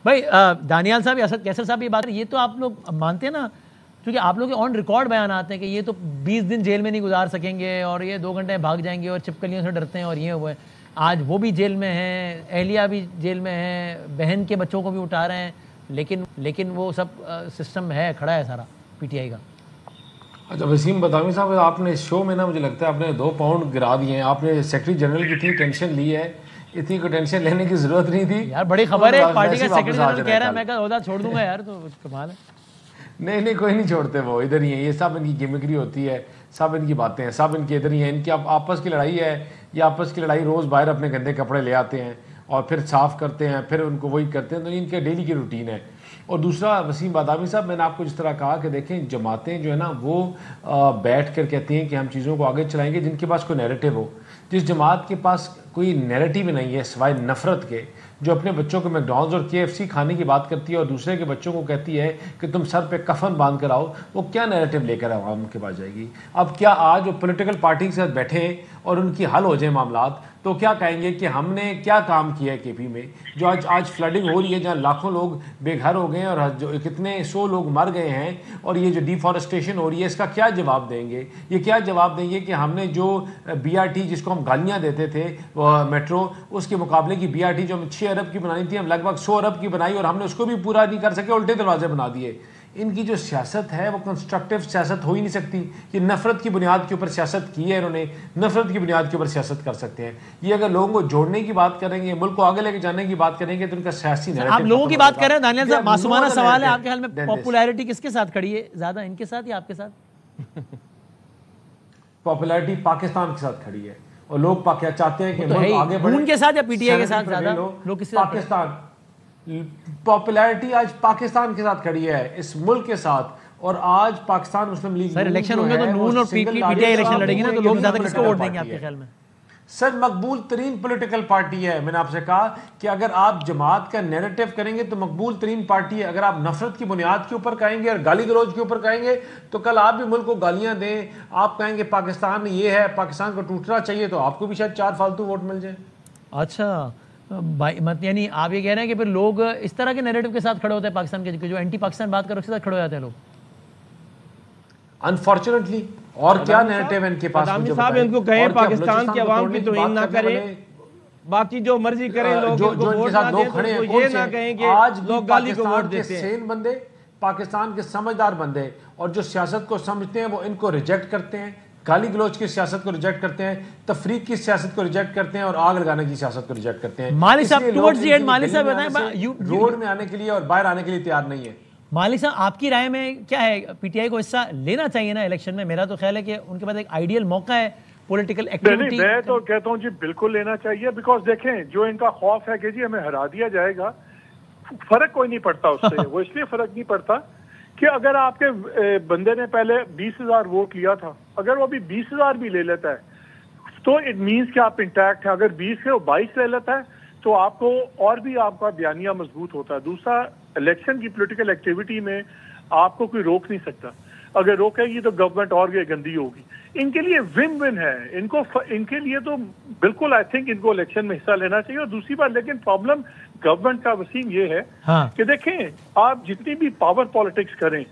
بھائی دانیال صاحب، اسد کیسر صاحب، یہ بات یہ تو آپ لوگ مانتے ہیں نا، کیونکہ آپ لوگ آن ریکارڈ بیانات ہیں کہ یہ تو 20 دن جیل میں نہیں گزار سکیں گے اور یہ 2 گھنٹے بھاگ جائیں گے اور چھپکلیوں سے ڈرتے ہیں اور یہ ہوئے. آج وہ بھی جیل میں ہیں، اہلیہ بھی جیل میں ہیں، بہن کے بچوں کو بھی اٹھا رہے ہیں، لیکن وہ سب سسٹم ہے، کھڑا ہے سارا پی ٹی آئی کا. اچھا وسیم بدامی صاحب، آپ نے اس شو میں نا مجھے لگتا ہے آپ نے 2 پاؤنڈ گرا دیے ہیں. آپ نے سیکرٹری جنرل کی اتنی ٹینشن لی ہے، اتنی کوئی ٹینشن لینے کی ضرورت نہیں تھی یار. بڑی خبر ہے، پارٹی کا سیکرٹری جنرل کہہ رہا ہے میں کہا عہدہ چھوڑ دوں گا یار، تو کمال ہے. نہیں کوئی نہیں چھوڑتے، وہ ادھر ہی ہیں. یہ سب ان کی گیمکری ہوتی ہے، سب ان کی باتیں ہیں، سب ان کے ادھر ہی ہیں. ان کی آپس کی لڑائی ہے، یہ آپس کی لڑائی روز باہر اپنے گندے کپڑے لے آتے ہیں اور پھر صاف کرتے ہیں، پھر ان کو وہی کرتے ہیں. تو ان کے ڈیلی کی روٹین ہے. اور دوسرا وسیم بادامی صاحب، میں نے آپ کو جس طرح کہا کہ دیکھیں جماعتیں جو ہے نا وہ بیٹھ کر کہتی ہیں کہ ہم چیزوں کو آگے چلائیں گے جن کے پاس کوئی نیریٹو ہو. جس جماعت کے پاس کوئی نیریٹو نہیں ہے سوائے نفرت کے، جو اپنے بچوں کو میکڈونلڈز اور KFC کھانے کی بات کرتی ہے اور دوسرے کے بچوں کو کہتی ہے کہ تم سر پہ کفن باندھ کر آؤ، وہ کیا نیریٹو لے کر عوام کے پاس جائے گی؟ اب کیا آج وہ پولیٹیکل پارٹی کے ساتھ بیٹھیں اور ان کی حل ہو جائیں معاملات تو کیا کہیں گے کہ ہم نے کیا کام کیا ہے KP میں، جو آج فلڈنگ ہو رہی ہے جہاں لاکھوں لوگ بے گھر ہو گئے ہیں اور جو کتنے 100 لوگ مر گئے ہیں، اور یہ جو ڈیفارسٹیشن ہو رہی ہے اس کا کیا جواب دیں گے؟ یہ کیا جواب دیں گے کہ ہم نے جو BRT جس کو ہم گالیاں دیتے تھے میٹرو، اس کے مقابلے کی BRT جو ہم 6 ارب کی بنانی تھی، ہم لگ بھگ 100 ارب کی بنائی اور ہم نے اس کو بھی پورا نہیں کر سکے، الٹے دروازے بنا دیے. ان کی جو سیاست ہے وہ کنسٹرکٹیو سیاست ہو ہی نہیں سکتی. یہ نفرت کی بنیاد کے اوپر سیاست کی ہے انہوں نے، نفرت کی بنیاد کے اوپر سیاست کر سکتے ہیں. یہ اگر لوگوں کو جوڑنے کی بات کریں گے، ملک کو آگے لے کے جانے کی بات کریں گے تو ان کا سیاسی نیریٹو. آپ لوگوں کی بات کر رہے ہیں دانیال صاحب، معصومانہ سوال ہے، آپ کے خیال میں پاپولیرٹی کس کے ساتھ کھڑی ہے زیادہ، ان کے ساتھ یا آپ کے ساتھ؟ پاپولیرٹی پاکستان کے ساتھ کھڑی ہے اور لوگ چاہتے ہیں کہ ملک آگے بڑھے. ان کے ساتھ یا PTI کے ساتھ زیادہ لوگ کس سے؟ پاکستان. پاپولیرٹی آج پاکستان کے ساتھ کھڑی ہے، اس ملک کے ساتھ. اور آج پاکستان مسلم لیگ سر الیکشن ہوں گے تو نون اور PTI الیکشن لڑیں گے نا، تو لوگ زیادہ کس کو ووٹ دیں گے آپ کے خیال میں؟ سر مقبول ترین پولیٹیکل پارٹی ہے. میں نے آپ سے کہا کہ اگر آپ جماعت کا نیریٹو کریں گے تو مقبول ترین پارٹی ہے. اگر آپ نفرت کی بنیاد کے اوپر کہیں گے اور گالی گلوچ کے اوپر کہیں گے تو کل آپ بھی ملک کو گالیاں دیں، آپ کہیں گے پاکستان یہ ہے، پاکستان کو ٹوٹنا چاہیے، تو آپ کو بھی شاید 4 فالتو ووٹ مل جائیں. اچھا یعنی آپ یہ کہہ رہے ہیں کہ پھر لوگ اس طرح کے نیریٹو کے ساتھ کھڑے ہوتے ہیں پاکستان کے، جو اینٹی پاکستان بات کر اس کے ساتھ کھڑے ہو جاتے ہیں لوگ انفارچونیٹلی. اور کیا نیریٹو ہے ان کے پاس؟ بدامی صاحب ان کو کہیں پاکستان کی عوام کی توہین نہ کریں، باقی جو مرضی کریں لوگ ان کو ووٹ نہ دیں، تو یہ نہ کہیں کہ لوگ گالی کو ووٹ دیتے ہیں. سین بندے، پاکستان کے سمجھدار بندے اور جو سیاست کو سمجھتے ہیں وہ ان کو ریجیکٹ کرتے ہیں، گالی گلوچ کی سیاست کو ریجیکٹ کرتے ہیں، تفریق کی سیاست کو ریجیکٹ کرتے ہیں اور آگ لگانے کی سیاست کو ریجیکٹ کرتے ہیں. مالک صاحب ٹورڈز دی اینڈ مالک صاحب بتائیں روڈ میں آنے کے لیے اور باہر آنے کے لیے تیار نہیں ہے. مالک صاحب آپ کی رائے میں کیا ہے، PTI کو حصہ لینا چاہیے نا الیکشن میں؟ میرا تو خیال ہے کہ ان کے پاس ایک آئیڈیل موقع ہے پولیٹیکل ایکٹیویٹی. میں تو کہتا ہوں جی بالکل لینا چاہیے، بیکاز دیکھیں جو ان کا خوف ہے کہ جی ہمیں ہرا دیا جائے گا، فرق کوئی نہیں پڑتا اس سے. وہ اس لیے فرق نہیں پڑتا کہ اگر آپ کے بندے نے پہلے 20,000 ووٹ لیا تھا، اگر وہ ابھی 20,000 بھی لے لیتا ہے تو اٹ مینس کہ آپ انٹیکٹ ہے. اگر 20 سے وہ 22 لے لیتا ہے تو آپ کو اور بھی آپ کا بیانیہ مضبوط ہوتا ہے. دوسرا، الیکشن کی پولیٹیکل ایکٹیویٹی میں آپ کو کوئی روک نہیں سکتا. اگر روکے گی تو گورنمنٹ اور گندی ہوگی. ان کے لیے ون ون ہے، ان کے لیے تو بالکل آئی تھنک ان کو الیکشن میں حصہ لینا چاہیے. اور دوسری بات لیکن پرابلم گورنمنٹ کا وسیم یہ ہے کہ دیکھیں آپ جتنی بھی پاور پالیٹکس کریں،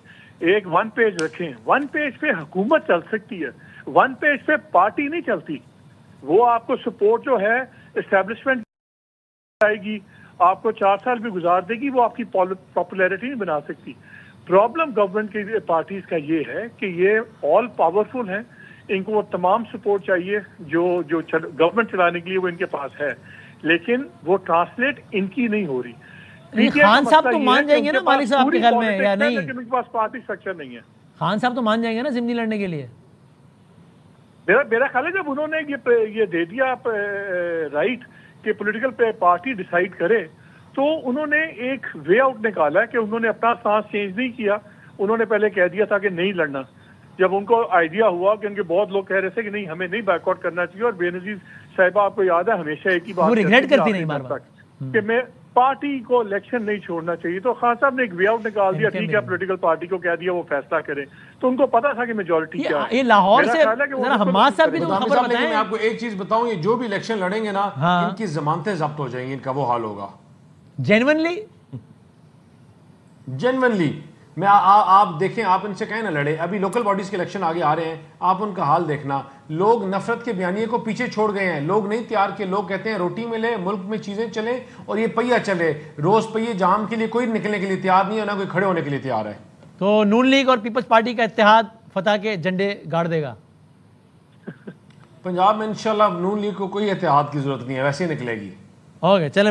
ایک 1 پیج رکھیں، 1 پیج پہ حکومت چل سکتی ہے، 1 پیج پہ پارٹی نہیں چلتی. وہ آپ کو سپورٹ جو ہے اسٹیبلشمنٹ آئے گی، آپ کو 4 سال بھی گزار دے گی، وہ آپ کی پاپولیرٹی نہیں بنا سکتی. پرابلم گورنمنٹ کی پارٹیز کا یہ ہے کہ یہ آل پاورفل ہیں، ان کو وہ تمام سپورٹ چاہیے جو گورنمنٹ چلانے کے لیے وہ ان کے پاس ہے، لیکن وہ ٹرانسلیٹ ان کی نہیں ہو رہی. خان صاحب تو مان جائیں گے نا مالک صاحب آپ کے خیال میں یا نہیں؟ لیکن ان کے پاس پارٹی اسٹرکچر نہیں ہے. خان صاحب تو مان جائیں گے نا ضمنی لڑنے کے لیے؟ میرا خیال ہے جب انہوں نے یہ دے دیا رائٹ کہ پولیٹیکل پارٹی ڈیسائیڈ کرے، تو انہوں نے ایک وے آؤٹ نکالا ہے کہ انہوں نے اپنا سانس چینج نہیں کیا. انہوں نے پہلے کہہ دیا تھا کہ نہیں لڑنا. جب ان کو آئیڈیا ہوا کہ ان کے بہت لوگ کہہ رہے تھے کہ نہیں ہمیں نہیں بائیک آؤٹ کرنا چاہیے، اور بے نظیر صاحبہ آپ کو یاد ہے ہمیشہ ایک ہی بات کرتی نہیں بار بار کہ میں پارٹی کو الیکشن نہیں چھوڑنا چاہیے. تو خان صاحب نے ایک وے آؤٹ نکال دیا، ٹھیک ہے پولیٹیکل پارٹی کو کہہ دیا وہ فیصلہ کرے. تو ان کو پتا تھا کہ میجورٹی کیا ہے. یہ لاہور سے حماد صاحب کی خبر بتائیں. میں آپ کو ایک چیز بتاؤں، یہ جو بھی الیکشن لڑیں گے نا ان کی ضمانتیں ضبط ہو جائیں گی، ان کا وہ حال ہوگا. جینونلی جنونلی میں آپ دیکھیں، آپ ان سے کہیں نہ لڑے، ابھی لوکل باڈیز کے الیکشن آگے آ رہے ہیں، آپ ان کا حال دیکھنا، لوگ نفرت کے بیانیے کو پیچھے چھوڑ گئے ہیں، لوگ نہیں تیار کہ لوگ کہتے ہیں روٹی ملے، ملک میں چیزیں چلیں اور یہ پہیہ چلے، روز پہیے جام کے لیے کوئی نکلنے کے لیے تیار نہیں ہے، نہ کوئی کھڑے ہونے کے لیے تیار ہے۔ تو نون لیگ اور پیپلز پارٹی کا اتحاد فتح کے جھنڈے گاڑ دے گا پنجاب میں انشاءاللہ نون لیگ کو کوئی اتحاد کی ضرورت نہیں ہے، ویسے ہی نکلے گی۔ اوکے چلے